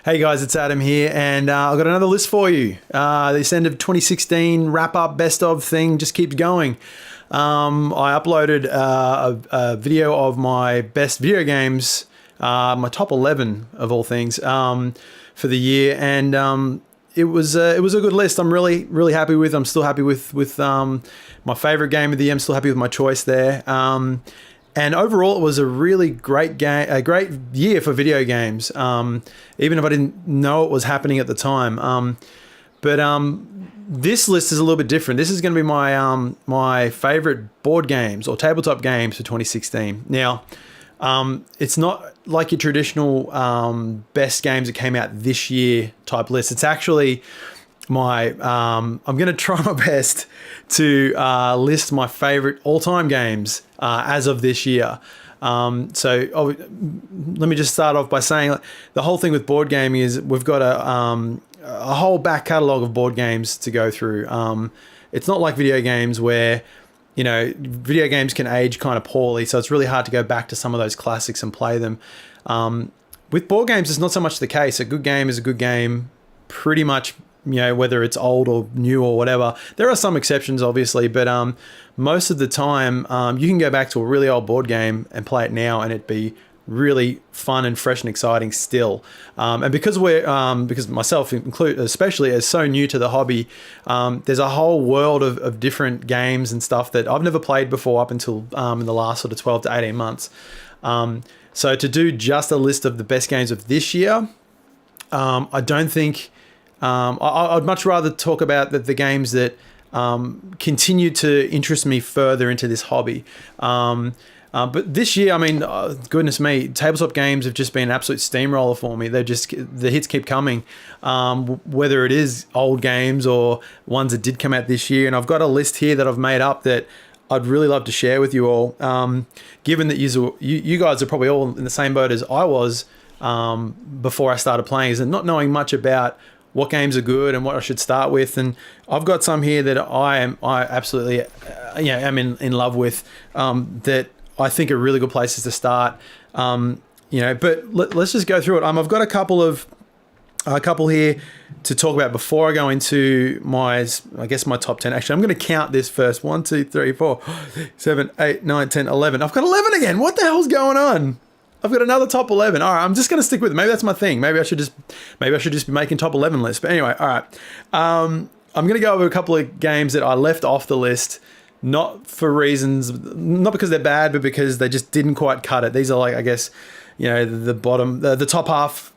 Hey guys, it's Adam here, and I've got another list for you. This end of 2016 wrap-up best of thing just keeps going. I uploaded a video of my best video games, my top 11 of all things, for the year, and it was a good list. I'm really happy with. I'm still happy with my favorite game of the year. I'm still happy with my choice there. And overall, it was a really great great year for video games. Even if I didn't know it was happening at the time. But this list is a little bit different. This is going to be my favorite board games or tabletop games for 2016. Now, it's not like your traditional best games that came out this year type list. It's actually I'm going to try my best to list my favorite all-time games as of this year. So let me just start off by saying the whole thing with board gaming is we've got a whole back catalogue of board games to go through. It's not like video games where, video games can age kind of poorly, so it's really hard to go back to some of those classics and play them. With board games, it's not so much the case. A good game is a good game pretty much, whether it's old or new or whatever. There are some exceptions, obviously, but most of the time, you can go back to a really old board game and play it now, and it'd be really fun and fresh and exciting still. And because because myself included, especially, is so new to the hobby, there's a whole world of different games and stuff that I've never played before up until in the last sort of 12 to 18 months. So to do just a list of the best games of this year, I don't think. I'd much rather talk about the games that continue to interest me further into this hobby. But this year, goodness me, tabletop games have just been an absolute steamroller for me. The hits keep coming, whether it is old games or ones that did come out this year. And I've got a list here that I've made up that I'd really love to share with you all. Given that you guys are probably all in the same boat as I was before I started playing, is not knowing much about what games are good and what I should start with. And I've got some here that I absolutely am in love with, that I think are really good places to start. But let's just go through it. I've got a couple here to talk about before I go into my top 10. Actually, I'm going to count this first. 1, 2, 3, 4, 7, 8, 9, 10, 11. I've got 11 again. What the hell's going on? I've got another top 11. All right, I'm just going to stick with it. Maybe that's my thing. Maybe I should just be making top 11 lists. But anyway, all right. I'm going to go over a couple of games that I left off the list, not for reasons, not because they're bad, but because they just didn't quite cut it. These are the bottom half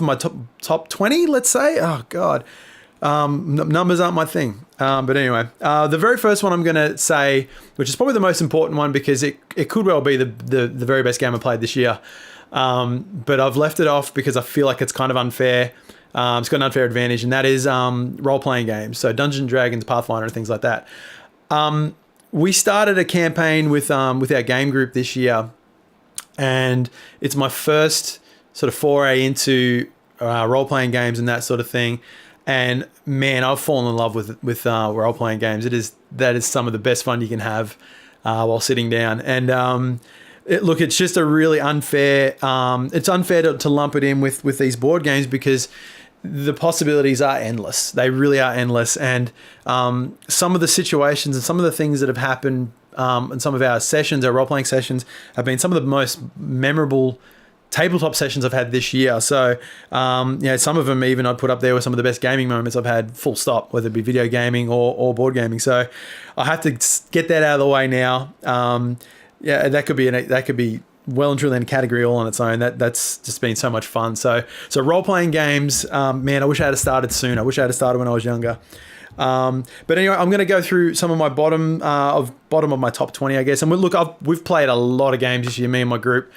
of my top 20, let's say. Oh God. Numbers aren't my thing. But anyway, the very first one I'm going to say, which is probably the most important one because it could well be the very best game I played this year. But I've left it off because I feel like it's kind of unfair. It's got an unfair advantage, and that is role-playing games. So Dungeons & Dragons, Pathfinder, and things like that. We started a campaign with our game group this year, and it's my first sort of foray into role-playing games and that sort of thing. And man, I've fallen in love with role-playing games. That is some of the best fun you can have while sitting down. And it's just a really unfair. It's unfair to lump it in with these board games because the possibilities are endless. They really are endless. And some of the situations and some of the things that have happened in some of our sessions, our role-playing sessions, have been some of the most memorable tabletop sessions I've had this year. So, some of them even I'd put up there with some of the best gaming moments I've had, full stop, whether it be video gaming or board gaming. So I have to get that out of the way now. That could be well and truly in a category all on its own. That's just been so much fun. So role-playing games, man, I wish I had started sooner. I wish I had started when I was younger. But anyway, I'm going to go through some of my bottom of my top 20, I guess. And we've played a lot of games this year, me and my group.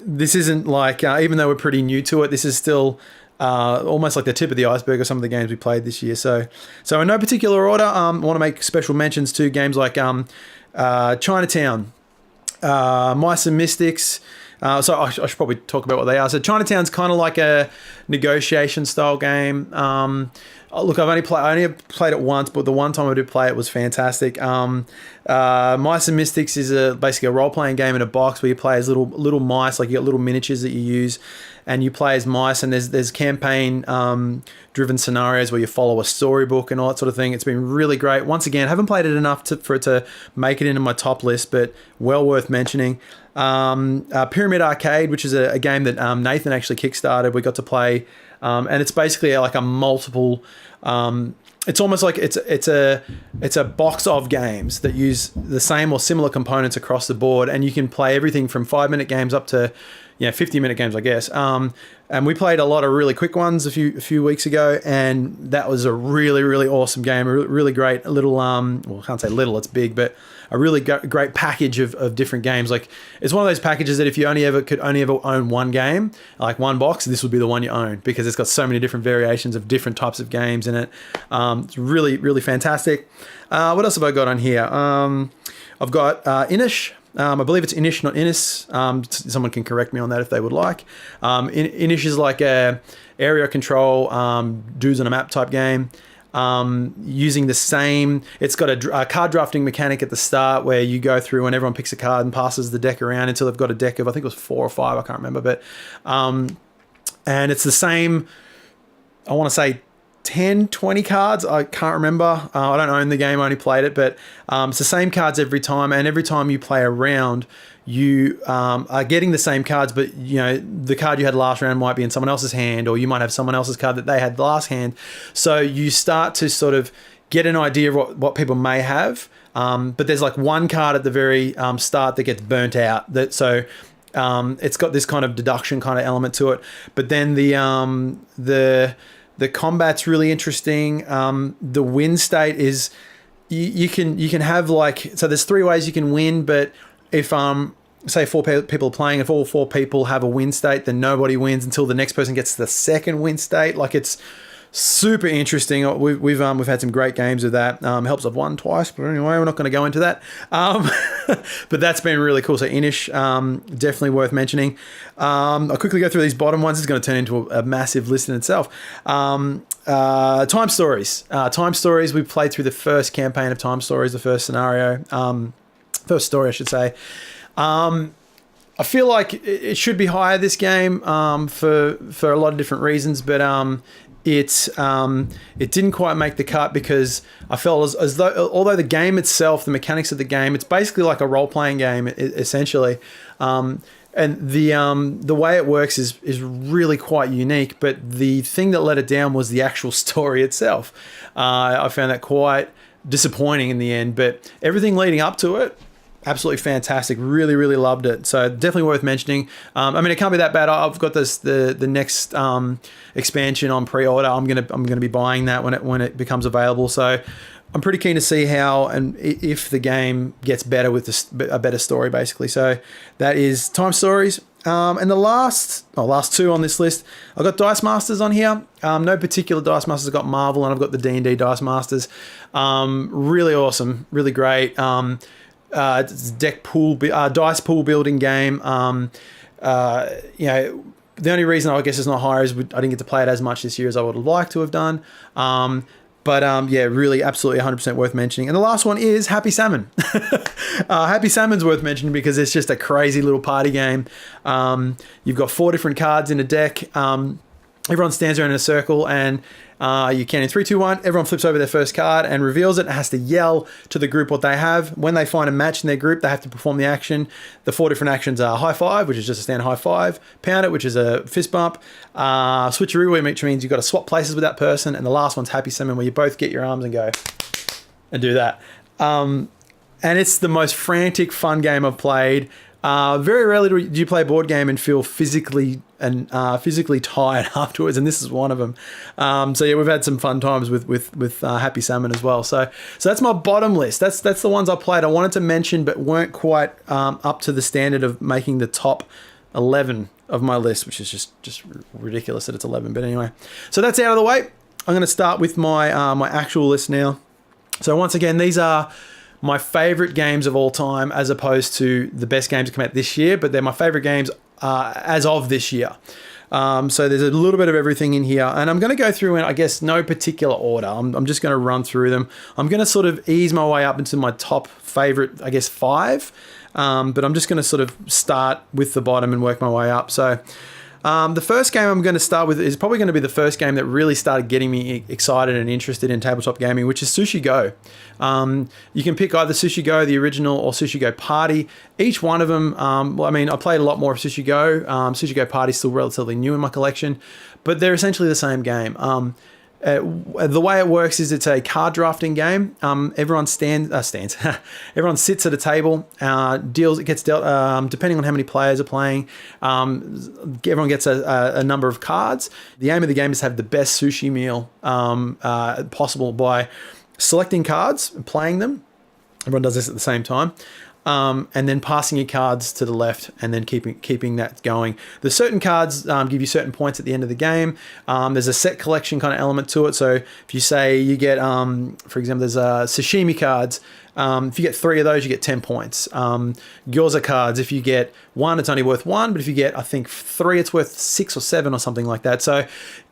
This isn't like, even though we're pretty new to it, this is still almost like the tip of the iceberg of some of the games we played this year. So in no particular order, I want to make special mentions to games like Chinatown, Mice and Mystics, So I should probably talk about what they are. So Chinatown's kind of like a negotiation style game. Look, I only played it once, but the one time I did play it was fantastic. Mice and Mystics is basically a role-playing game in a box where you play as little mice, like you got little miniatures that you use, and you play as mice, and there's campaign driven scenarios where you follow a storybook and all that sort of thing. It's been really great. Once again, haven't played it enough for it to make it into my top list, but well worth mentioning. Pyramid Arcade, which is a game that Nathan actually kickstarted. We got to play, and it's basically like a multiple. It's almost like it's a box of games that use the same or similar components across the board, and you can play everything from 5-minute games up to 50-minute games, I guess. And we played a lot of really quick ones a few weeks ago, and that was a really, really awesome game. A really great little, well, I can't say little, it's big, but a really great package of different games. Like, it's one of those packages that if you could only ever own one game, like one box, this would be the one you own, because it's got so many different variations of different types of games in it. It's really, really fantastic. What else have I got on here? I've got Inish. I believe it's Inish, not Innis. Someone can correct me on that if they would like. Inish is like a area control, dudes on a map type game. Using the same, it's got a card drafting mechanic at the start where you go through and everyone picks a card and passes the deck around until they've got a deck of, I think it was 4 or 5, I can't remember, but and it's the same, I want to say 10, 20 cards. I can't remember. I don't own the game. I only played it, but it's the same cards every time. And every time you play a round, you are getting the same cards, but the card you had last round might be in someone else's hand, or you might have someone else's card that they had last hand. So you start to sort of get an idea of what people may have. But there's like one card at the very start that gets burnt out. It's got this kind of deduction kind of element to it. But then the combat's really interesting. The win state is you can have so there's 3 ways you can win, but if say 4 people are playing, if all 4 people have a win state, then nobody wins until the next person gets the second win state. Like, it's super interesting. We've had some great games of that. Helps I've won twice, but anyway, we're not going to go into that. But that's been really cool. So Inish, definitely worth mentioning. I'll quickly go through these bottom ones. It's going to turn into a massive list in itself. Time Stories. Time Stories, we played through the first campaign of Time Stories, the first scenario. First story, I should say. I feel like it should be higher, this game, for a lot of different reasons, but it didn't quite make the cut because I felt as though, although the game itself, the mechanics of the game, it's basically like a role-playing game essentially, and the way it works is really quite unique. But the thing that let it down was the actual story itself. I found that quite disappointing in the end, but everything leading up to it, absolutely fantastic. Really, really loved it. So definitely worth mentioning. I mean, it can't be that bad. I've got the next expansion on pre-order. I'm gonna be buying that when it becomes available. So I'm pretty keen to see how and if the game gets better with a better story, basically. So that is Time Stories. And the last 2 on this list, I've got Dice Masters on here. No particular Dice Masters. I've got Marvel and I've got the D&D Dice Masters. Really awesome, really great. It's a dice pool building game. The only reason I guess it's not higher is I didn't get to play it as much this year as I would have liked to have done. Really, absolutely 100% worth mentioning. And the last one is Happy Salmon. Happy Salmon's worth mentioning because it's just a crazy little party game. You've got 4 different cards in a deck. Everyone stands around in a circle and you count in 3, 2, 1. Everyone flips over their first card and reveals it. It has to yell to the group what they have. When they find a match in their group, they have to perform the action. The 4 different actions are high five, which is just a standard high five, pound it, which is a fist bump, switcheroo, which means you've got to swap places with that person, and the last one's Happy Salmon, where you both get your arms and go and do that. And it's the most frantic, fun game I've played. Very rarely do you play a board game and feel physically tired afterwards, and this is one of them. We've had some fun times with Happy Salmon as well. So that's my bottom list. That's the ones I played. I wanted to mention, but weren't quite up to the standard of making the top 11 of my list, which is just ridiculous that it's 11. But anyway, so that's out of the way. I'm going to start with my my actual list now. So once again, these are my favorite games of all time, as opposed to the best games that come out this year, but they're my favorite games as of this year. So there's a little bit of everything in here, and I'm going to go through in, I guess, no particular order. I'm just going to run through them. I'm going to sort of ease my way up into my top favorite, I guess, 5. But I'm just going to sort of start with the bottom and work my way up. So the first game I'm going to start with is probably going to be the first game that really started getting me excited and interested in tabletop gaming, which is Sushi Go. You can pick either Sushi Go, the original, or Sushi Go Party. Each one of them, well, I mean, I played a lot more of Sushi Go. Sushi Go Party is still relatively new in my collection, but they're essentially the same game. The way it works is it's a card drafting game. Everyone everyone sits at a table, it gets dealt, depending on how many players are playing. Everyone gets a number of cards. The aim of the game is to have the best sushi meal possible by selecting cards and playing them. Everyone does this at the same time. And then passing your cards to the left and then keeping that going. The certain cards give you certain points at the end of the game. There's a set collection kind of element to it. So if you say you get, for example, there's sashimi cards. If you get 3 of those, you get 10 points. Gyoza cards, if you get 1, it's only worth 1. But if you get, I think, 3, it's worth 6 or 7 or something like that. So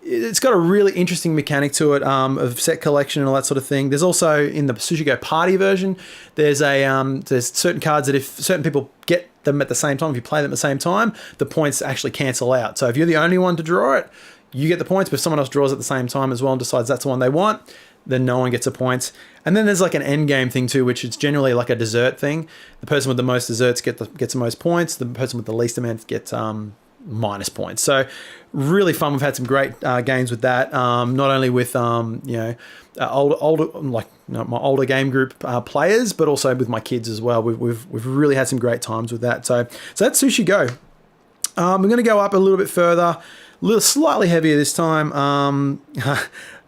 it's got a really interesting mechanic to it of set collection and all that sort of thing. There's also, in the Sushi Go Party version, there's certain cards that if certain people get them at the same time, if you play them at the same time, the points actually cancel out. So if you're the only one to draw it, you get the points, but if someone else draws at the same time as well and decides that's the one they want, then no one gets the points. And then there's like an end game thing too, which is generally like a dessert thing. The person with the most desserts gets the most points. The person with the least amount gets minus points. So really fun. We've had some great games with that. Not only with my older game group players, but also with my kids as well. We've really had some great times with that. So that's Sushi Go. We're going to go up a little bit further, a little slightly heavier this time.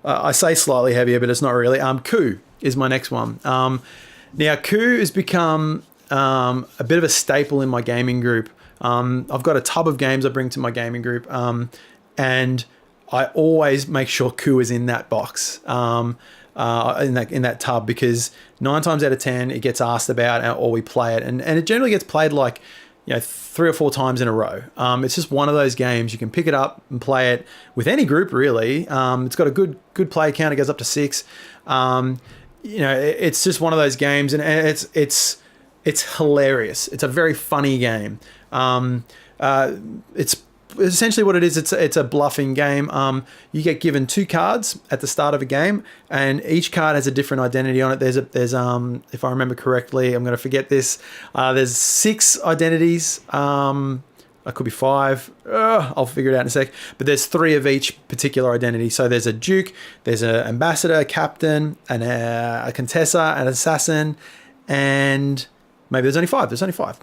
I say slightly heavier, but it's not really. Coup is my next one. Now, Coup has become a bit of a staple in my gaming group. I've got a tub of games I bring to my gaming group, and I always make sure Coup is in that box, in that tub, because 9 times out of 10 it gets asked about, or we play it, and it generally gets played like 3 or 4 times in a row. It's just one of those games you can pick it up and play it with any group really. It's got a good play count. It goes up to 6. It's just one of those games, and it's hilarious. It's a very funny game. It's essentially what it is. It's a bluffing game. You get given 2 cards at the start of a game, and each card has a different identity on it. There's if I remember correctly, I'm going to forget this. There's 6 identities. It could be 5. I'll figure it out in a sec. But there's 3 of each particular identity. So there's a duke, there's an ambassador, a captain, and a contessa, an assassin, and maybe there's only 5. There's only 5.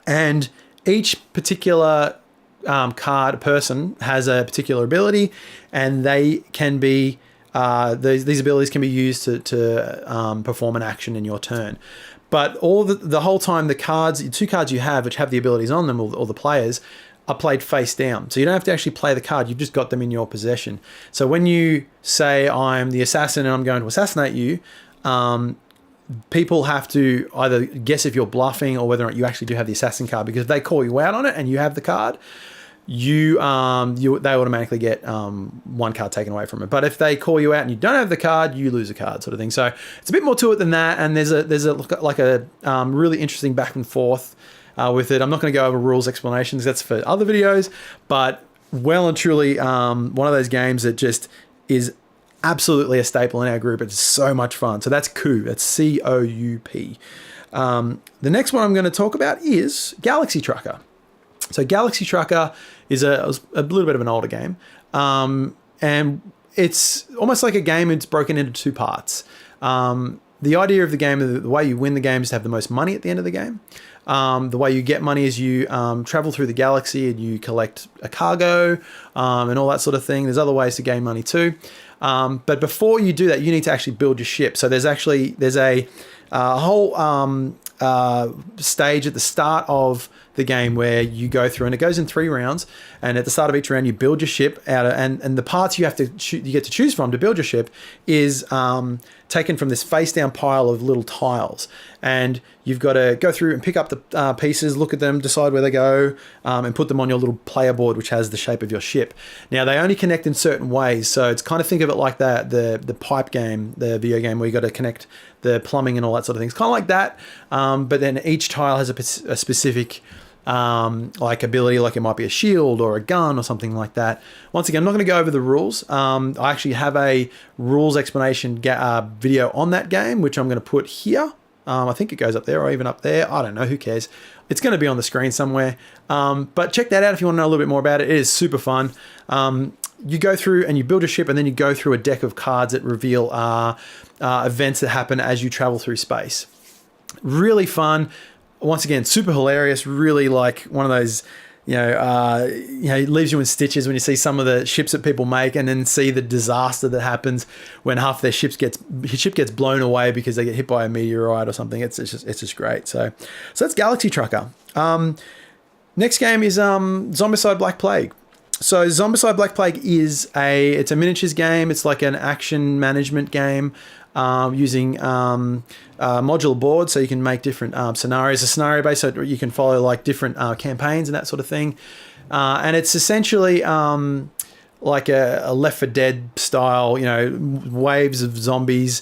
And each particular person has a particular ability, and they can be these abilities can be used to perform an action in your turn. But the whole time, the 2 cards you have, which have the abilities on them, or the players, are played face down. So you don't have to actually play the card. You've just got them in your possession. So when you say, I'm the assassin and I'm going to assassinate you, people have to either guess if you're bluffing or whether or not you actually do have the assassin card, because if they call you out on it and you have the card, they automatically get 1 card taken away from it. But if they call you out and you don't have the card, you lose a card, sort of thing. So it's a bit more to it than that, and there's a really interesting back and forth with it. I'm not going to go over rules explanations. That's for other videos, but well and truly one of those games that just is absolutely a staple in our group. It's so much fun. So that's Coup. That's C-O-U-P. The next one I'm going to talk about is Galaxy Trucker. So Galaxy Trucker is a little bit of an older game. And it's almost like a game. It's broken into 2 parts. The idea of the game, the way you win the game, is to have the most money at the end of the game. The way you get money is you travel through the galaxy and you collect a cargo and all that sort of thing. There's other ways to gain money too. But before you do that, you need to actually build your ship. So there's a whole stage at the start of the game where you go through, and it goes in 3 rounds. And at the start of each round, you build your ship out of, and the parts you get to choose from to build your ship is taken from this face down pile of little tiles. and you've got to go through and pick up the pieces, look at them, decide where they go, and put them on your little player board, which has the shape of your ship. Now, they only connect in certain ways, so it's kind of, think of it like that, the pipe game, the video game where you got to connect the plumbing and all that sort of things, kind of like that. But then each tile has a specific like ability, like it might be a shield or a gun or something like that. Once again, I'm not going to go over the rules. I actually have a rules explanation video on that game, which I'm going to put here. I think it goes up there or even up there. I don't know, who cares? It's going to be on the screen somewhere. But check that out if you want to know a little bit more about it. It is super fun. You go through and you build a ship, and then you go through a deck of cards that reveal events that happen as you travel through space. Really fun. Once again, super hilarious, really like one of those, it leaves you in stitches when you see some of the ships that people make, and then see the disaster that happens when half their ship gets blown away because they get hit by a meteorite or something. It's just great. So that's Galaxy Trucker. Next game is Zombicide Black Plague. So Zombicide Black Plague is it's a miniatures game. It's like an action management game. Using modular boards, so you can make different scenarios. A scenario based, so you can follow like different campaigns and that sort of thing. And it's essentially like a Left 4 Dead style, waves of zombies,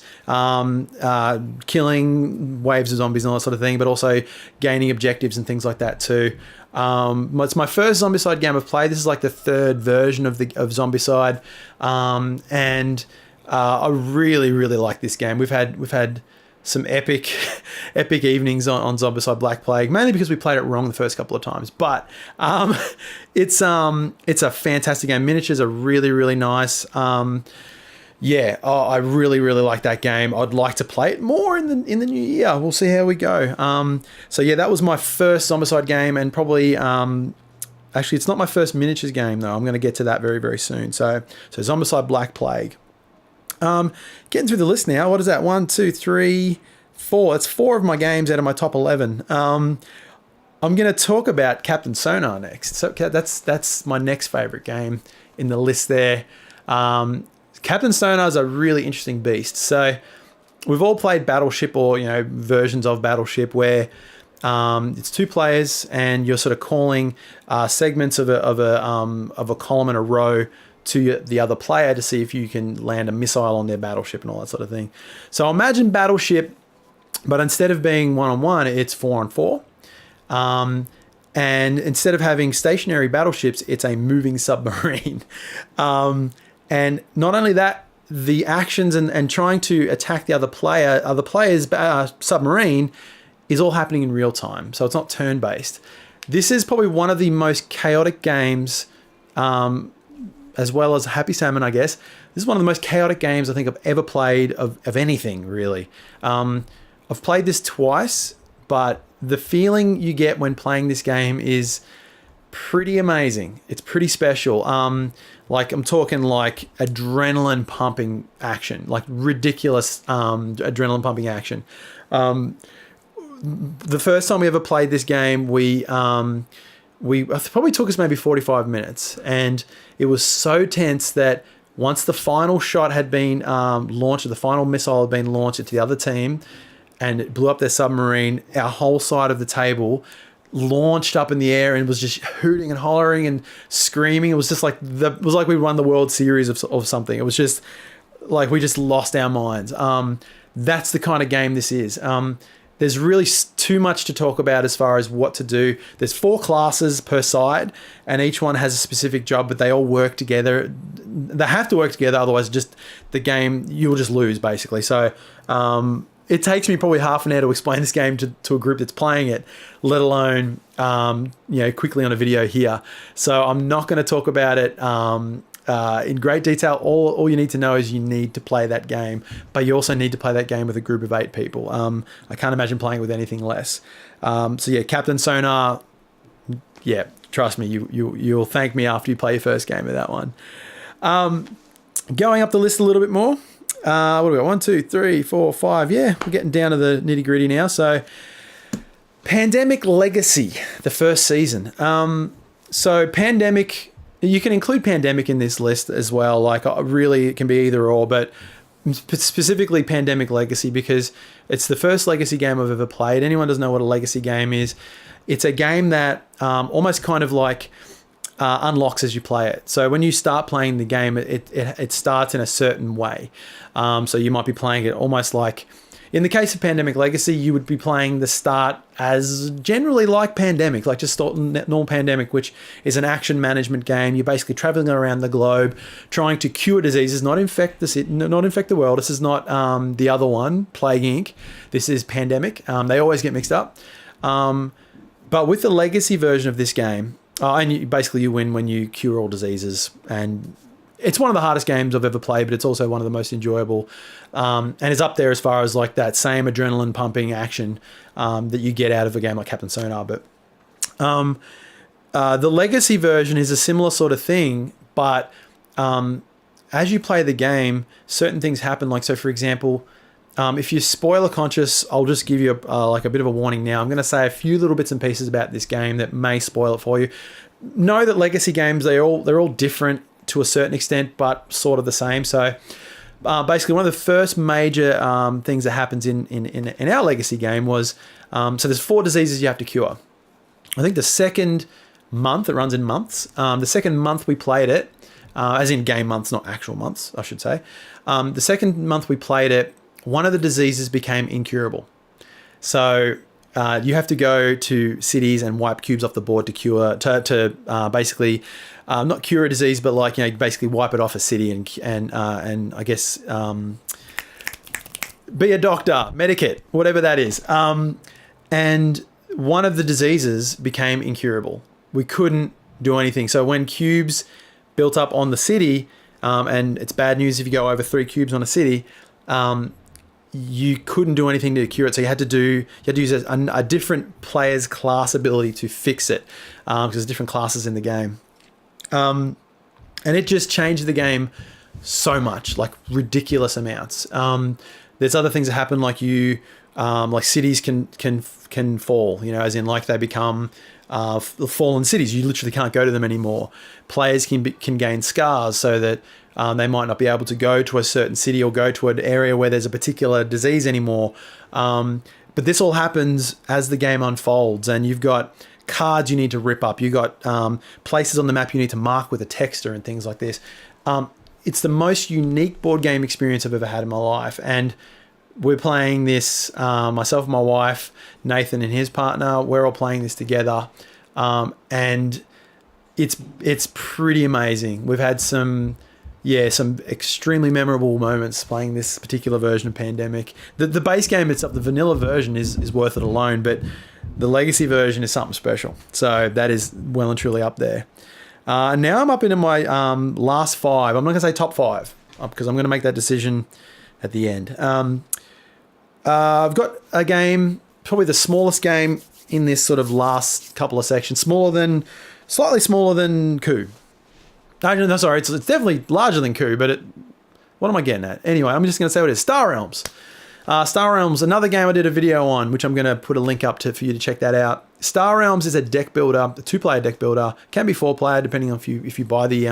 killing waves of zombies and all that sort of thing, but also gaining objectives and things like that too. It's my first Zombicide game I've played. This is like the third version of Zombicide, and I really, really like this game. We've had some epic evenings on Zombicide Black Plague, mainly because we played it wrong the first couple of times. But it's a fantastic game. Miniatures are really, really nice. I really, really like that game. I'd like to play it more in the new year. We'll see how we go. That was my first Zombicide game, and probably actually it's not my first miniatures game though. I'm going to get to that very, very soon. So Zombicide Black Plague. Getting through the list now. What is that? 1, 2, 3, 4. That's 4 of my games out of my top 11. I'm going to talk about Captain Sonar next. So that's my next favorite game in the list there. Captain Sonar is a really interesting beast. So we've all played Battleship or versions of Battleship where it's 2 players and you're sort of calling segments of a column in a row to the other player to see if you can land a missile on their battleship and all that sort of thing. So imagine Battleship, but instead of being 1-on-1, it's 4-on-4. And instead of having stationary battleships, it's a moving submarine. And not only that, the actions and trying to attack the other player's submarine is all happening in real time. So it's not turn-based. This is probably one of the most chaotic games, as well as Happy Salmon, I guess. This is one of the most chaotic games I think I've ever played of anything, really. I've played this twice, but the feeling you get when playing this game is pretty amazing. It's pretty special. I'm talking like adrenaline pumping action, like ridiculous adrenaline pumping action. The first time we ever played this game, it probably took us maybe 45 minutes, and it was so tense that once the final shot had been launched, or the final missile had been launched into the other team, and it blew up their submarine, our whole side of the table launched up in the air and was just hooting and hollering and screaming. It was just like we won the World Series of something. It was just like we just lost our minds. That's the kind of game this is. There's really too much to talk about as far as what to do. There's 4 classes per side, and each one has a specific job, but they all work together. They have to work together, otherwise just the game, you'll just lose, basically. So it takes me probably half an hour to explain this game to a group that's playing it, let alone quickly on a video here. So I'm not going to talk about it in great detail. All you need to know is you need to play that game, but you also need to play that game with a group of 8 people. I can't imagine playing it with anything less. Captain Sonar, trust me, you'll thank me after you play your first game of that one. Going up the list a little bit more. What do we got? 1, 2, 3, 4, 5. Yeah, we're getting down to the nitty gritty now. So Pandemic Legacy, the first season. So Pandemic, you can include Pandemic in this list as well. Like really, it can be either or, but specifically Pandemic Legacy, because it's the first Legacy game I've ever played. Anyone doesn't know what a Legacy game is. It's a game that almost kind of like unlocks as you play it. So when you start playing the game, it starts in a certain way. So you might be playing it almost like, in the case of Pandemic Legacy, you would be playing the start as generally like Pandemic, like just normal Pandemic, which is an action management game. You're basically traveling around the globe, trying to cure diseases, not infect the world. This is not the other one, Plague Inc. This is Pandemic. They always get mixed up. But with the Legacy version of this game, and you win when you cure all diseases, and it's one of the hardest games I've ever played, but it's also one of the most enjoyable, and it's up there as far as like that same adrenaline pumping action that you get out of a game like Captain Sonar. But the Legacy version is a similar sort of thing, but as you play the game, certain things happen. Like, so for example, if you're spoiler conscious, I'll just give you a bit of a warning now. I'm going to say a few little bits and pieces about this game that may spoil it for you. Know that Legacy games, they're all different to a certain extent, but sort of the same. So basically, one of the first major things that happens in our Legacy game was, so there's 4 diseases you have to cure. I think the second month, it runs in months. The second month we played it, as in game months, not actual months, I should say. The second month we played it, one of the diseases became incurable. So you have to go to cities and wipe cubes off the board to cure, to basically not cure a disease, but like, you know, basically wipe it off a city and I guess be a doctor, medicate, whatever that is. And one of the diseases became incurable. We couldn't do anything. So when cubes built up on the city, and it's bad news if you go over 3 cubes on a city, you couldn't do anything to cure it. So you had to use a different player's class ability to fix it, because there's different classes in the game. And it just changed the game so much, like ridiculous amounts. There's other things that happen, like like cities can fall, you know, as in like they become fallen cities. You literally can't go to them anymore. Players can gain scars so that they might not be able to go to a certain city or go to an area where there's a particular disease anymore. But this all happens as the game unfolds, and you've got cards you need to rip up. You've got places on the map you need to mark with a texter and things like this. It's the most unique board game experience I've ever had in my life. And we're playing this, myself and my wife, Nathan and his partner, we're all playing this together. And it's pretty amazing. We've had some extremely memorable moments playing this particular version of Pandemic. The base game itself, the vanilla version is worth it alone, but the Legacy version is something special. So that is well and truly up there. Now I'm up into my last 5. I'm not going to say top 5 because I'm going to make that decision at the end. I've got a game, probably the smallest game in this sort of last couple of sections, slightly smaller than Coup. No, sorry, it's definitely larger than Coup, but what am I getting at? Anyway, I'm just going to say what it is. Star Realms. Star Realms, another game I did a video on, which I'm going to put a link up for you to check that out. Star Realms is a deck builder, a 2-player deck builder. Can be 4-player, depending on if you buy the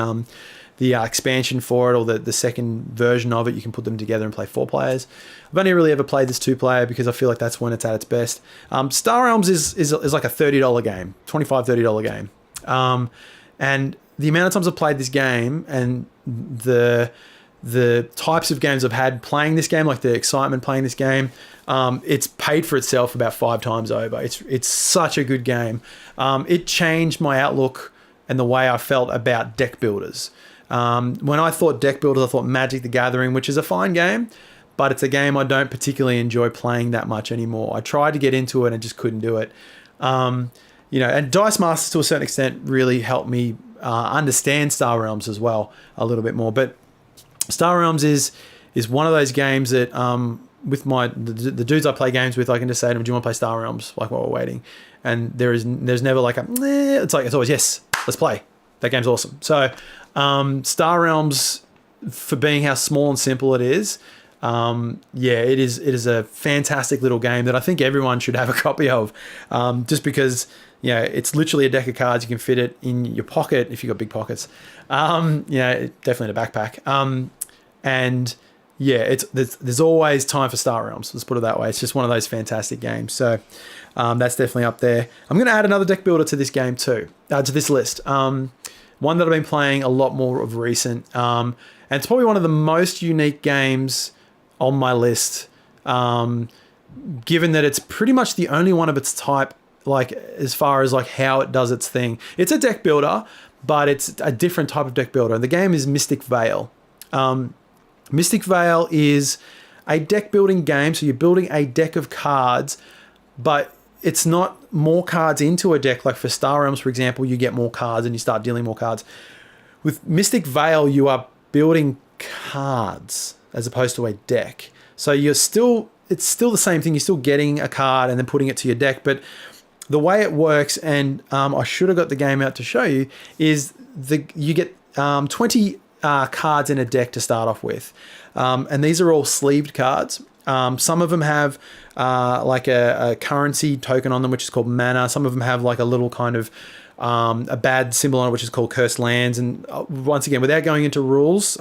expansion for it or the second version of it. You can put them together and play 4 players. I've only really ever played this 2-player because I feel like that's when it's at its best. Star Realms is like a $30 game, $25, $30 game. And the amount of times I've played this game and the types of games I've had playing this game, like the excitement playing this game, it's paid for itself about 5 times over. It's such a good game. It changed my outlook and the way I felt about deck builders. When I thought deck builders, I thought Magic the Gathering, which is a fine game, but it's a game I don't particularly enjoy playing that much anymore. I tried to get into it and just couldn't do it. And Dice Masters to a certain extent really helped me understand Star Realms as well a little bit more. But Star Realms is one of those games that with the dudes I play games with, I can just say to them, "Do you want to play Star Realms?" Like while we're waiting, and there's never like it's always yes, let's play. That game's awesome. So Star Realms, for being how small and simple it is, it is a fantastic little game that I think everyone should have a copy of, just because it's literally a deck of cards. You can fit it in your pocket if you've got big pockets. Definitely in a backpack. And yeah, there's always time for Star Realms. Let's put it that way. It's just one of those fantastic games. So that's definitely up there. I'm going to add another deck builder to this game too, to this list. One that I've been playing a lot more of recent. And it's probably one of the most unique games on my list, given that it's pretty much the only one of its type, like as far as like how it does its thing. It's a deck builder, but it's a different type of deck builder. The game is Mystic Vale. Mystic Vale is a deck building game. So you're building a deck of cards, but it's not more cards into a deck. Like for Star Realms, for example, you get more cards and you start dealing more cards. With Mystic Vale, you are building cards as opposed to a deck. So it's still the same thing. You're still getting a card and then putting it to your deck. But the way it works, and I should have got the game out to show you, is you get 20 cards in a deck to start off with. And these are all sleeved cards. Some of them have like a currency token on them, which is called mana. Some of them have like a little kind of a bad symbol on it, which is called cursed lands. And once again, without going into rules,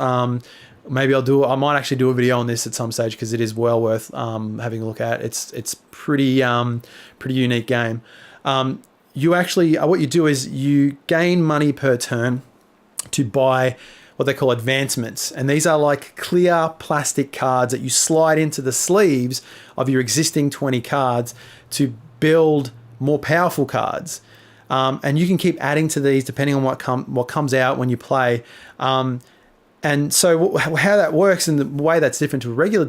maybe I might actually do a video on this at some stage because it is well worth having a look at. It's pretty unique game. You actually, what you do is you gain money per turn to buy what they call advancements. And these are like clear plastic cards that you slide into the sleeves of your existing 20 cards to build more powerful cards. And you can keep adding to these depending on what comes out when you play. And so how that works, and the way that's different to a regular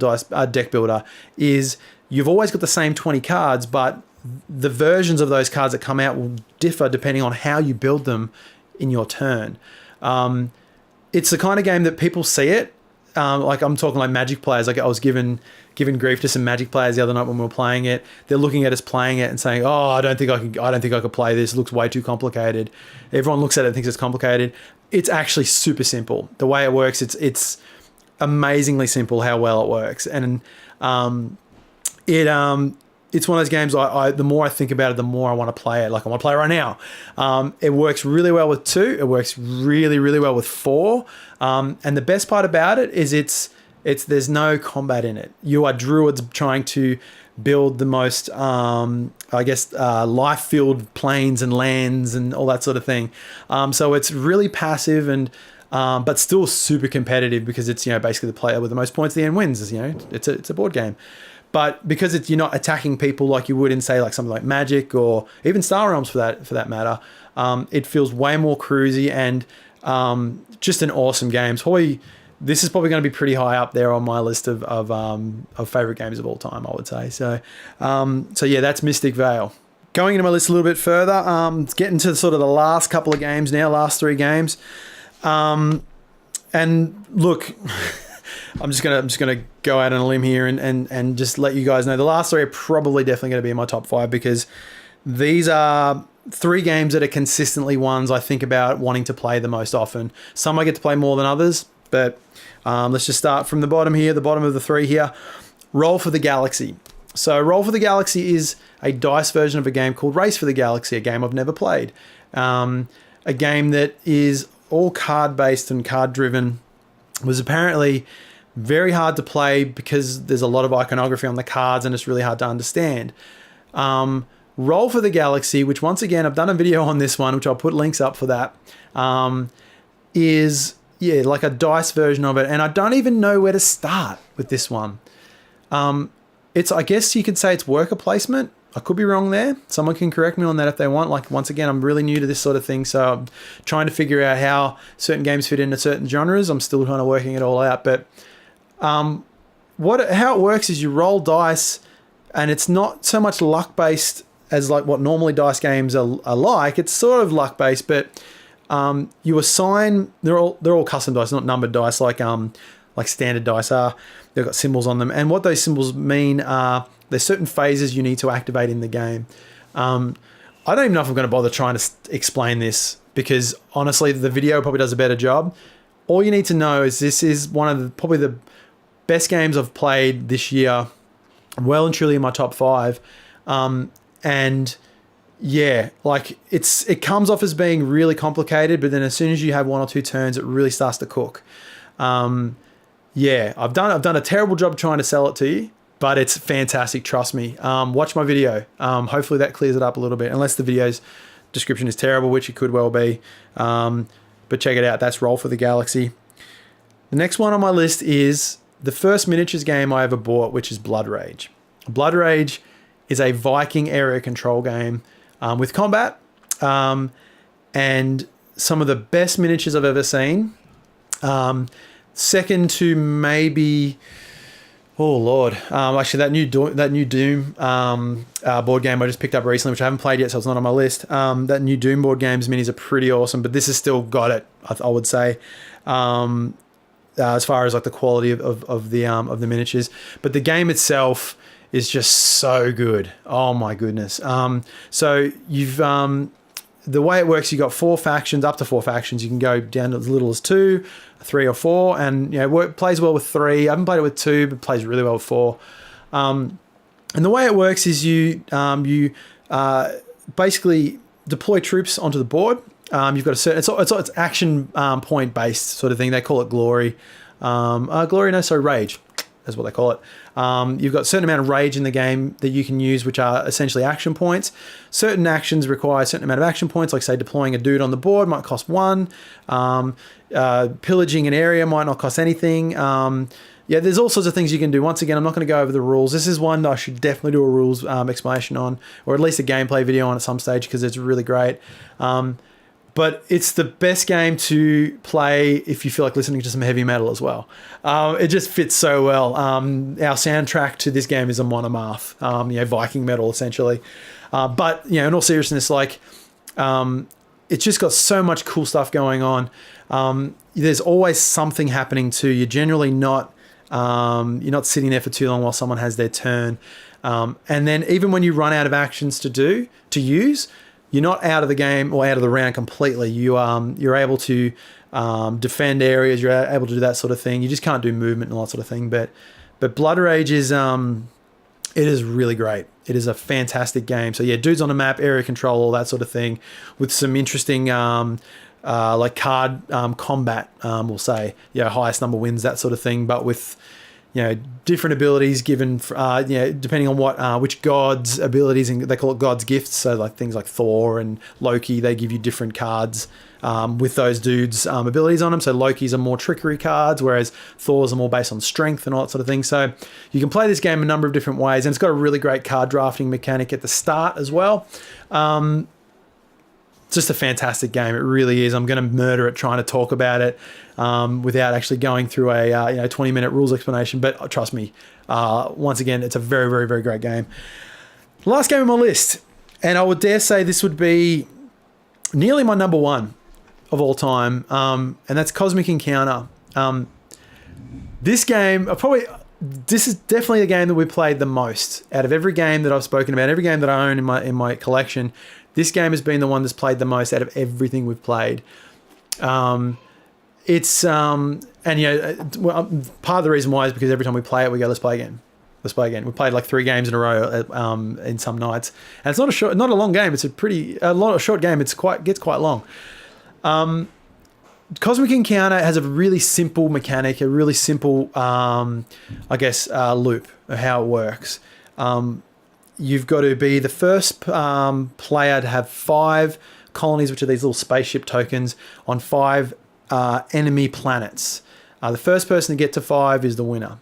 deck builder, is you've always got the same 20 cards, but the versions of those cards that come out will differ depending on how you build them in your turn. It's the kind of game that people see it. Like I'm talking like Magic players. Like I was giving grief to some Magic players the other night when we were playing it. They're looking at us playing it and saying, "Oh, I don't think I could play this. It looks way too complicated." Everyone looks at it and thinks it's complicated. It's actually super simple. The way it works, it's amazingly simple how well it works. And it's one of those games the more I think about it, the more I want to play it. Like I want to play it right now. It works really well with 2. It works really, really well with 4. And the best part about it is there's no combat in it. You are druids trying to build the most, life-filled plains and lands and all that sort of thing. So it's really passive and but still super competitive because it's basically the player with the most points at the end wins. It's a board game. But because you're not attacking people like you would in, say, like something like Magic or even Star Realms for that matter, it feels way more cruisy and just an awesome game. This is probably going to be pretty high up there on my list of favorite games of all time, I would say. So yeah, that's Mystic Vale. Going into my list a little bit further, getting to sort of the last couple of games now, last 3 games, and look. I'm just gonna go out on a limb here and just let you guys know the last 3 are probably definitely going to be in my top 5 because these are 3 games that are consistently ones I think about wanting to play the most often. Some I get to play more than others, but let's just start from the bottom here, the bottom of the 3 here. Roll for the Galaxy. So Roll for the Galaxy is a dice version of a game called Race for the Galaxy, a game I've never played. A game that is all card-based and card-driven. Was apparently very hard to play because there's a lot of iconography on the cards and it's really hard to understand. Roll for the Galaxy, which once again, I've done a video on this one, which I'll put links up for that, is like a dice version of it. And I don't even know where to start with this one. I guess you could say it's worker placement. I could be wrong there. Someone can correct me on that if they want. Like, once again, I'm really new to this sort of thing, so I'm trying to figure out how certain games fit into certain genres. I'm still kind of working it all out. But how it works is you roll dice, and it's not so much luck-based as like what normally dice games are like. It's sort of luck-based, but you assign... They're all custom dice, not numbered dice like standard dice are. They've got symbols on them. And what those symbols mean are... There's certain phases you need to activate in the game. I don't even know if I'm going to bother trying to explain this because honestly, the video probably does a better job. All you need to know is this is one of probably the best games I've played this year, well and truly in my top 5. And yeah, like it comes off as being really complicated, but then as soon as you have 1 or 2 turns, it really starts to cook. Yeah, I've done a terrible job trying to sell it to you, but it's fantastic. Trust me. Watch my video. Hopefully that clears it up a little bit, unless the video's description is terrible, which it could well be. But check it out. That's Roll for the Galaxy. The next one on my list is the first miniatures game I ever bought, which is Blood Rage. Blood Rage is a Viking area control game with combat and some of the best miniatures I've ever seen. Second to maybe, oh Lord, actually that new Doom board game I just picked up recently, which I haven't played yet, so it's not on my list. That new Doom board game's minis are pretty awesome, but this has still got it, I would say, as far as like the quality of the miniatures. But the game itself is just so good. Oh my goodness. So you've the way it works, you've got up to four factions. You can go down to as little as 2, 3 or 4, and it plays well with 3. I haven't played it with 2, but plays really well with 4. And the way it works is you basically deploy troops onto the board. You've got a certain, it's action point based sort of thing. They call it glory. Rage. That's what they call it. You've got a certain amount of rage in the game that you can use, which are essentially action points. Certain actions require a certain amount of action points, like say deploying a dude on the board might cost 1. Pillaging an area might not cost anything. There's all sorts of things you can do. Once again, I'm not going to go over the rules. This is one that I should definitely do a rules explanation on, or at least a gameplay video on at some stage, because it's really great. But it's the best game to play if you feel like listening to some heavy metal as well. It just fits so well. Our soundtrack to this game is a monomath, Viking metal essentially. But in all seriousness, it's just got so much cool stuff going on. There's always something happening too. You're generally not you're not sitting there for too long while someone has their turn. And then even when you run out of actions to use, you're not out of the game or out of the round completely. You're able to defend areas. You're able to do that sort of thing. You just can't do movement and all that sort of thing. But Blood Rage is it is really great. It is a fantastic game. So yeah, dudes on a map, area control, all that sort of thing, with some interesting like card combat. We'll say highest number wins, that sort of thing. But with different abilities given, depending on what which god's abilities, and they call it god's gifts. So like things like Thor and Loki, they give you different cards with those dudes' abilities on them. So Loki's are more trickery cards, whereas Thor's are more based on strength and all that sort of thing. So you can play this game a number of different ways, and it's got a really great card drafting mechanic at the start as well. Just a fantastic game. It really is. I'm going to murder it trying to talk about it without actually going through a 20-minute rules explanation. But trust me, once again, it's a very, very, very great game. Last game on my list, and I would dare say this would be nearly my number one of all time, and that's Cosmic Encounter. This game, this is definitely the game that we played the most out of every game that I've spoken about, every game that I own in my collection. This game has been the one that's played the most out of everything we've played. Part of the reason why is because every time we play it, we go, let's play again. Let's play again. We played like 3 games in a row in some nights, and it's not a long game. It's a short game. Gets quite long. Cosmic Encounter has a really simple mechanic, a really simple, loop of how it works. You've got to be the first player to have 5 colonies, which are these little spaceship tokens, on 5 enemy planets. The first person to get to 5 is the winner.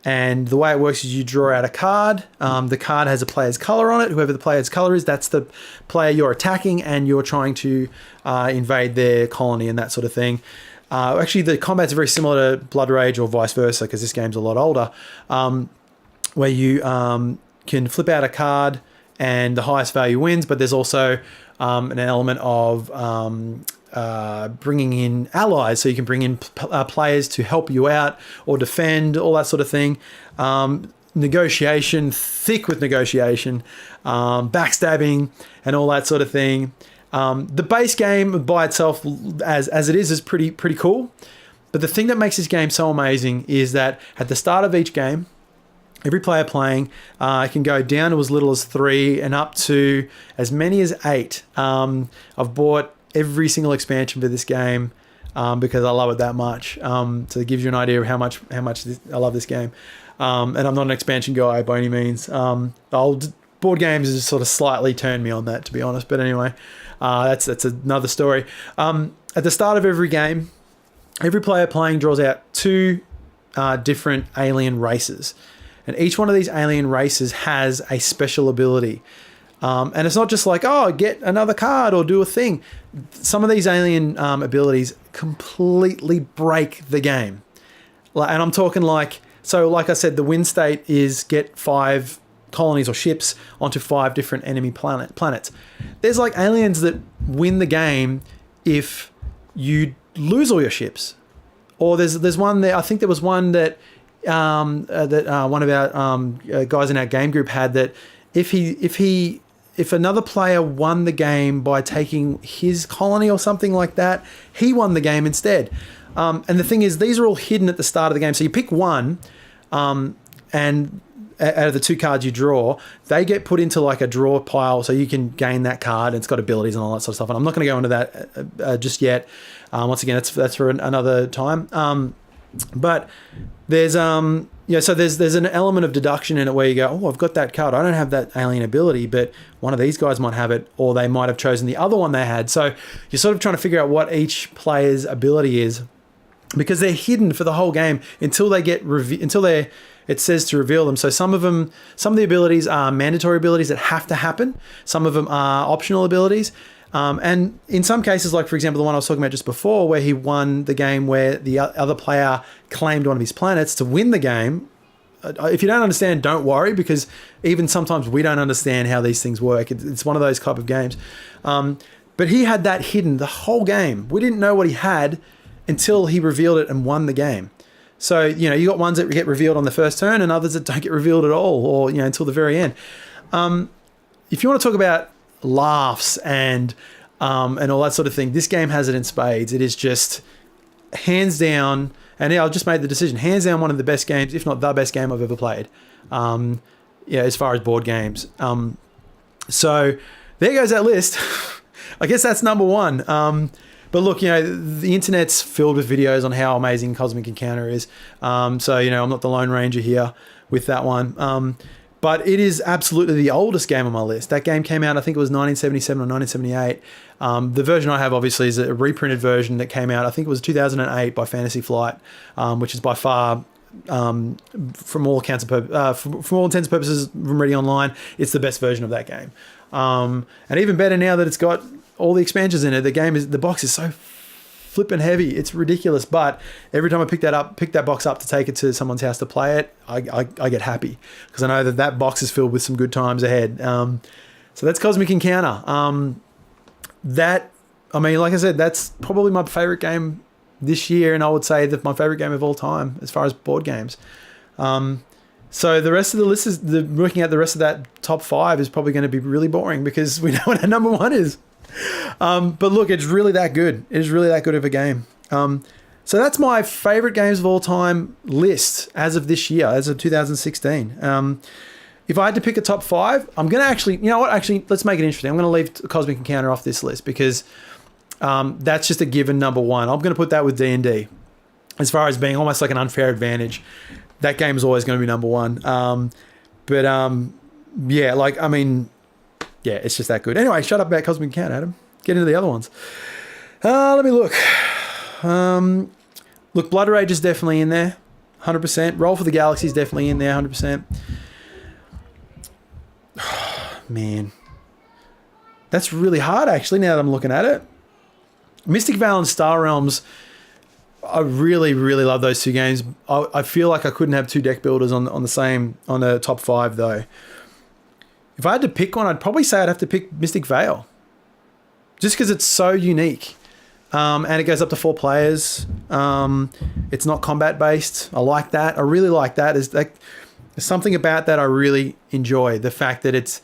And the way it works is you draw out a card. The card has a player's color on it. Whoever the player's color is, that's the player you're attacking, and you're trying to invade their colony and that sort of thing. Actually, the combat's very similar to Blood Rage or vice versa, because this game's a lot older, where you can flip out a card and the highest value wins, but there's also an element of bringing in allies, so you can bring in players to help you out or defend, all that sort of thing. Negotiation, thick with negotiation, backstabbing, and all that sort of thing. The base game by itself, as it is pretty cool. But the thing that makes this game so amazing is that at the start of each game, every player playing can go down to as little as 3 and up to as many as 8. I've bought every single expansion for this game. because I love it that much. So it gives you an idea of how much I love this game. And I'm not an expansion guy by any means. Board games has sort of slightly turned me on that, to be honest. But anyway, that's another story. At the start of every game, every player playing draws out 2 different alien races. And each one of these alien races has a special ability. And it's not just like, oh, get another card or do a thing. Some of these alien abilities completely break the game. And I'm talking like I said, the win state is get 5 colonies or ships onto 5 different enemy planets. There's like aliens that win the game if you lose all your ships. Or there's one there. I think there was one that one of our guys in our game group had, that if another player won the game by taking his colony or something like that, he won the game instead. And the thing is, these are all hidden at the start of the game. So you pick one, and out of the 2 cards you draw, they get put into like a draw pile, so you can gain that card, and it's got abilities and all that sort of stuff. And I'm not going to go into that just yet. Once again, that's for another time. But there's so there's an element of deduction in it where you go, oh, I've got that card. I don't have that alien ability, but one of these guys might have it, or they might have chosen the other one they had. So you're sort of trying to figure out what each player's ability is, because they're hidden for the whole game until they get it says to reveal them. So some of the abilities are mandatory abilities that have to happen. Some of them are optional abilities. And in some cases, like for example, the one I was talking about just before, where he won the game where the other player claimed one of his planets to win the game. If you don't understand, don't worry, because even sometimes we don't understand how these things work. It's one of those type of games. But he had that hidden the whole game. We didn't know what he had until he revealed it and won the game. So, you got ones that get revealed on the first turn and others that don't get revealed at all, or, until the very end. If you want to talk about laughs and all that sort of thing, this game has it in spades. It is just hands down, and I've just made the decision, hands down one of the best games, if not the best game I've ever played, as far as board games. So there goes that list. I guess that's number 1. But look, the internet's filled with videos on how amazing Cosmic Encounter is. So, I'm not the Lone Ranger here with that one. But it is absolutely the oldest game on my list. That game came out, I think it was 1977 or 1978. The version I have, obviously, is a reprinted version that came out, I think it was 2008 by Fantasy Flight, which is by far, from all intents and purposes, from reading online, it's the best version of that game. And even better now that it's got all the expansions in it. The box is so flipping heavy, it's ridiculous. But every time I pick that box up to take it to someone's house to play it, I get happy, because I know that box is filled with some good times ahead. So that's Cosmic Encounter. Like I said, that's probably my favorite game this year, and I would say that my favorite game of all time as far as board games. So the rest of the list working out the rest of that top 5 is probably going to be really boring, because we know what our number 1 is. But look, it's really that good. It is really that good of a game. So that's my favorite games of all time list as of this year, as of 2016. If I had to pick a top 5, I'm going to actually, let's make it interesting. I'm going to leave Cosmic Encounter off this list, because that's just a given number 1. I'm going to put that with D&D as far as being almost like an unfair advantage. That game is always going to be number 1. Yeah, it's just that good. Anyway, shut up about Cosmic Encounter, Adam. Get into the other ones. Let me look. Look, Blood Rage is definitely in there, 100%. Roll for the Galaxy is definitely in there, 100%. Man, that's really hard, actually, now that I'm looking at it. Mystic Vale and Star Realms, I really, really love those 2 games. I feel like I couldn't have 2 deck builders on the top 5, though. If I had to pick one, I'd probably say I'd have to pick Mystic Vale, just because it's so unique. And it goes up to 4 players. It's not combat based. I like that. I really like that. There's something about that I really enjoy. The fact that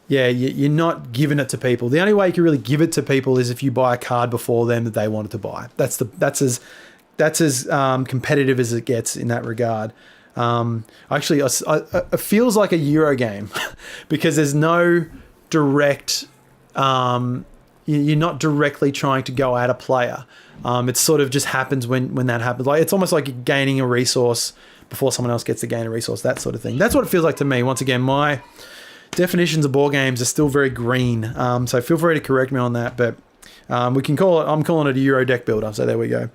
you're not giving it to people. The only way you can really give it to people is if you buy a card before them that they wanted to buy. That's as competitive as it gets in that regard. Actually, it feels like a Euro game because there's no direct, you're not directly trying to go at a player. It sort of just happens when that happens. Like, it's almost like you're gaining a resource before someone else gets to gain a resource, that sort of thing. That's what it feels like to me. Once again, my definitions of board games are still very green. So feel free to correct me on that, but we can call it, I'm calling it a Euro deck builder. So there we go.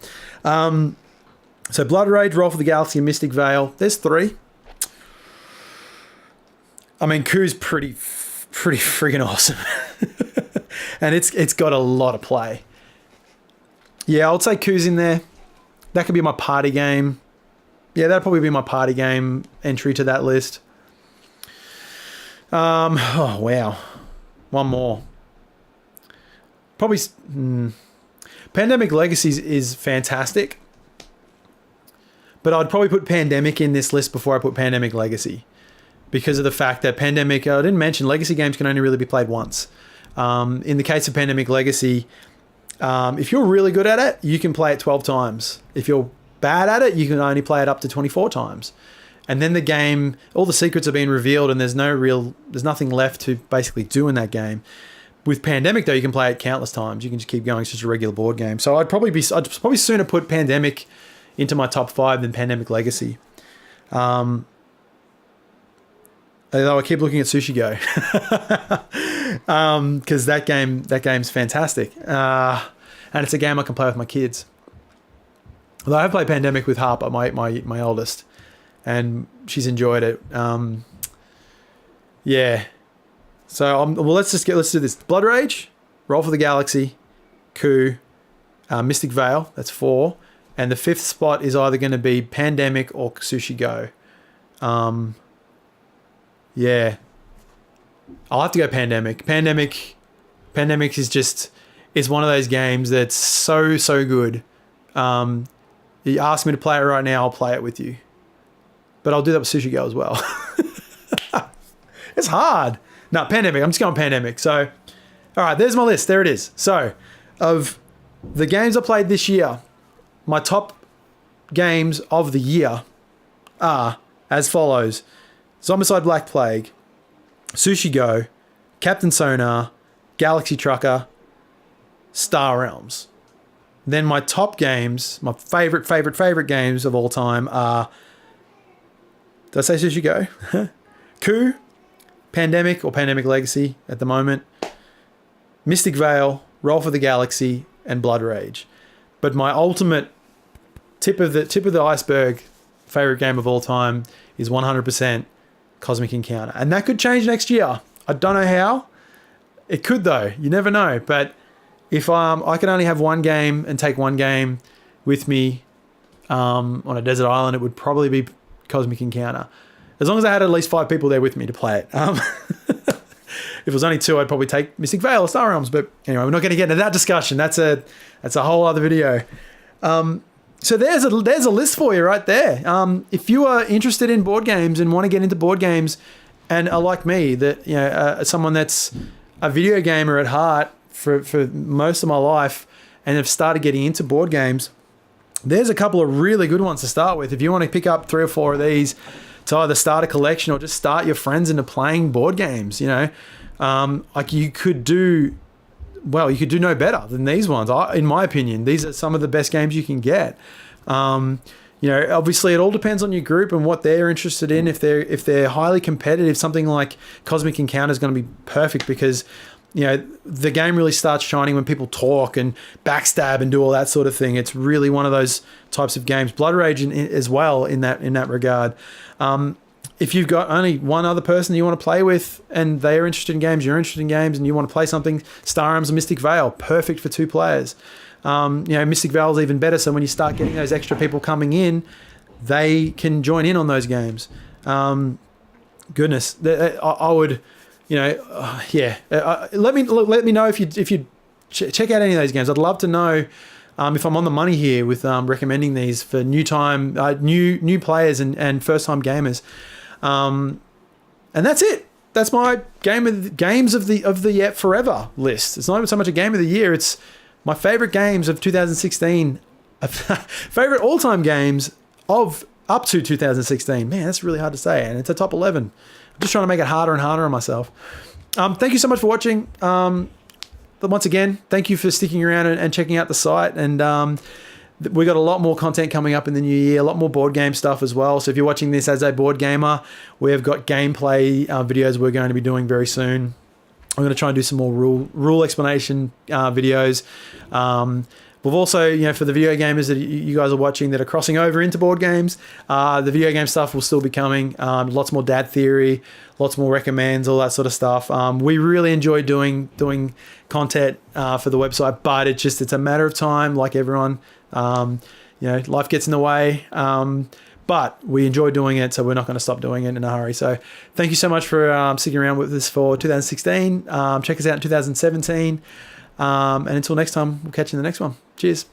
So Blood Rage, Roll for the Galaxy, and Mystic Veil. There's 3. I mean, Ku's pretty friggin' awesome. And it's got a lot of play. Yeah, I would say Ku's in there. That could be my party game. Yeah, that'd probably be my party game entry to that list. Oh, wow. One more. Probably... Pandemic Legacies is fantastic. But I'd probably put Pandemic in this list before I put Pandemic Legacy. Because of the fact that Pandemic... I didn't mention, Legacy games can only really be played once. In the case of Pandemic Legacy, if you're really good at it, you can play it 12 times. If you're bad at it, you can only play it up to 24 times. And then the game, all the secrets are being revealed and there's nothing left to basically do in that game. With Pandemic, though, you can play it countless times. You can just keep going. It's just a regular board game. So I'd probably sooner put Pandemic into my top 5 than Pandemic Legacy. Although I keep looking at Sushi Go. Because that game's fantastic. And it's a game I can play with my kids. Although I have played Pandemic with Harper, my oldest, and she's enjoyed it. Yeah. So let's do this. Blood Rage, Roll for the Galaxy, Ku, Mystic Veil. That's 4, and the 5th spot is either going to be Pandemic or Sushi Go. Yeah. I'll have to go Pandemic. Pandemic is one of those games that's so good. You ask me to play it right now, I'll play it with you. But I'll do that with Sushi Go as well. It's hard. No, Pandemic. I'm just going Pandemic. So, all right, there's my list. There it is. So, of the games I played this year, my top games of the year are as follows. Zombicide Black Plague, Sushi Go, Captain Sonar, Galaxy Trucker, Star Realms. Then my top games, my favorite games of all time are, did I say Sushi Go? Ku, Pandemic or Pandemic Legacy at the moment, Mystic Veil, Roll for the Galaxy, and Blood Rage. But my ultimate tip of the iceberg favorite game of all time is 100% Cosmic Encounter. And that could change next year. I don't know how. It could though. You never know. But if I could only have one game and take one game with me on a desert island, it would probably be Cosmic Encounter. As long as I had at least 5 people there with me to play it. If it was only 2, I'd probably take Mystic Veil or Star Realms. But anyway, we're not going to get into that discussion. That's a whole other video. So there's a list for you right there. If you are interested in board games and want to get into board games and are like me, that someone that's a video gamer at heart for most of my life and have started getting into board games, there's a couple of really good ones to start with. If you want to pick up 3 or 4 of these to either start a collection or just start your friends into playing board games, like you could do no better than these ones. In my opinion, these are some of the best games you can get. Obviously it all depends on your group and what they're interested in. If they're highly competitive, something like Cosmic Encounter is going to be perfect because the game really starts shining when people talk and backstab and do all that sort of thing. It's really one of those types of games. Blood Rage as well in that regard. If you've got only one other person you want to play with and they're interested in games, you're interested in games, and you want to play something, Star Realms and Mystic Veil, perfect for 2 players. Mystic Veil is even better, so when you start getting those extra people coming in, they can join in on those games. Goodness, I would... let me know if you check out any of those games. I'd love to know if I'm on the money here with recommending these for new players and first time gamers. And that's it. That's my games of the forever list. It's not even so much a game of the year. It's my favorite games of 2016. Favorite all time games of up to 2016. Man, that's really hard to say, and it's a top 11. I'm just trying to make it harder and harder on myself. Thank you so much for watching. once again, thank you for sticking around and checking out the site. And we got a lot more content coming up in the new year, a lot more board game stuff as well. So if you're watching this as a board gamer, we have got gameplay videos we're going to be doing very soon. I'm going to try and do some more rule explanation videos. We've also, for the video gamers that you guys are watching that are crossing over into board games, the video game stuff will still be coming. Lots more dad theory, lots more recommends, all that sort of stuff. We really enjoy doing content for the website, but it's a matter of time, like everyone. Life gets in the way, but we enjoy doing it, so we're not going to stop doing it in a hurry. So thank you so much for sticking around with us for 2016. Check us out in 2017. And until next time, we'll catch you in the next one. Cheers.